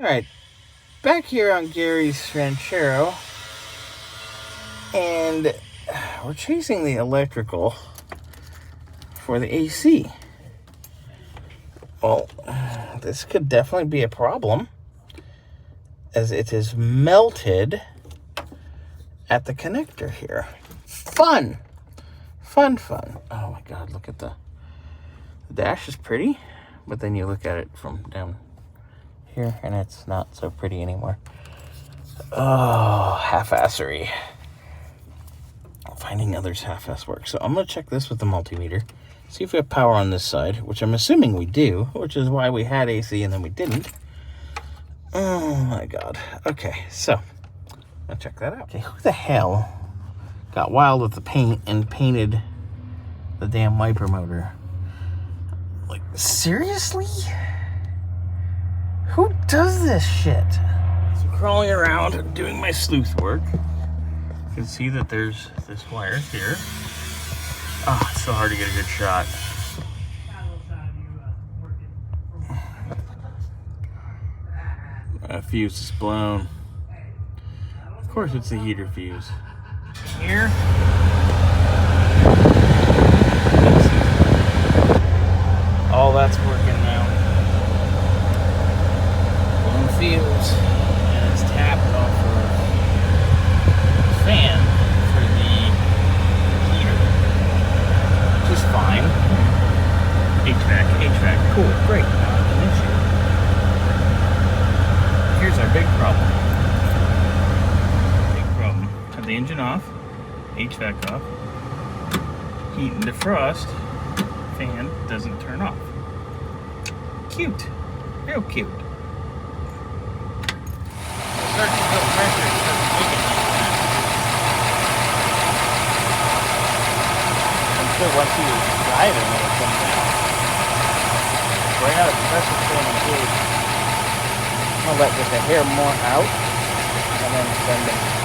Alright, back here on Gary's Ranchero, and we're chasing the electrical for the AC. Well, this could definitely be a problem, as it is melted at the connector here. Fun! Fun. Oh my god, look at the dash is pretty, but then you look at it from down here and it's not so pretty anymore. Oh, half-assery. Finding others half-ass work. So I'm going to check this with the multimeter, see if we have power on this side, which I'm assuming we do, which is why we had AC and then we didn't. Oh my god. Okay, so I'll check that out. Okay, who the hell got wild with the paint and painted the damn wiper motor? Like, seriously? Who does this shit? So crawling around and doing my sleuth work. You can see that there's this wire here. Oh, it's so hard to get a good shot. A fuse is blown. Of course it's the heater fuse. Here. All that's working now. Blown fuse. And it's tapped off of the fan for the heater. Which is fine. HVAC. Cool, great. Not an issue. Here's our big problem. Have the engine off, HVAC off, heat and defrost, fan doesn't turn off. Cute, real cute. Start to feel pressure, it starts moving like that. I'm sure once you drive it, it'll come down. Right now the pressure's still engaged. I'm gonna let just a hair more out, and then send it.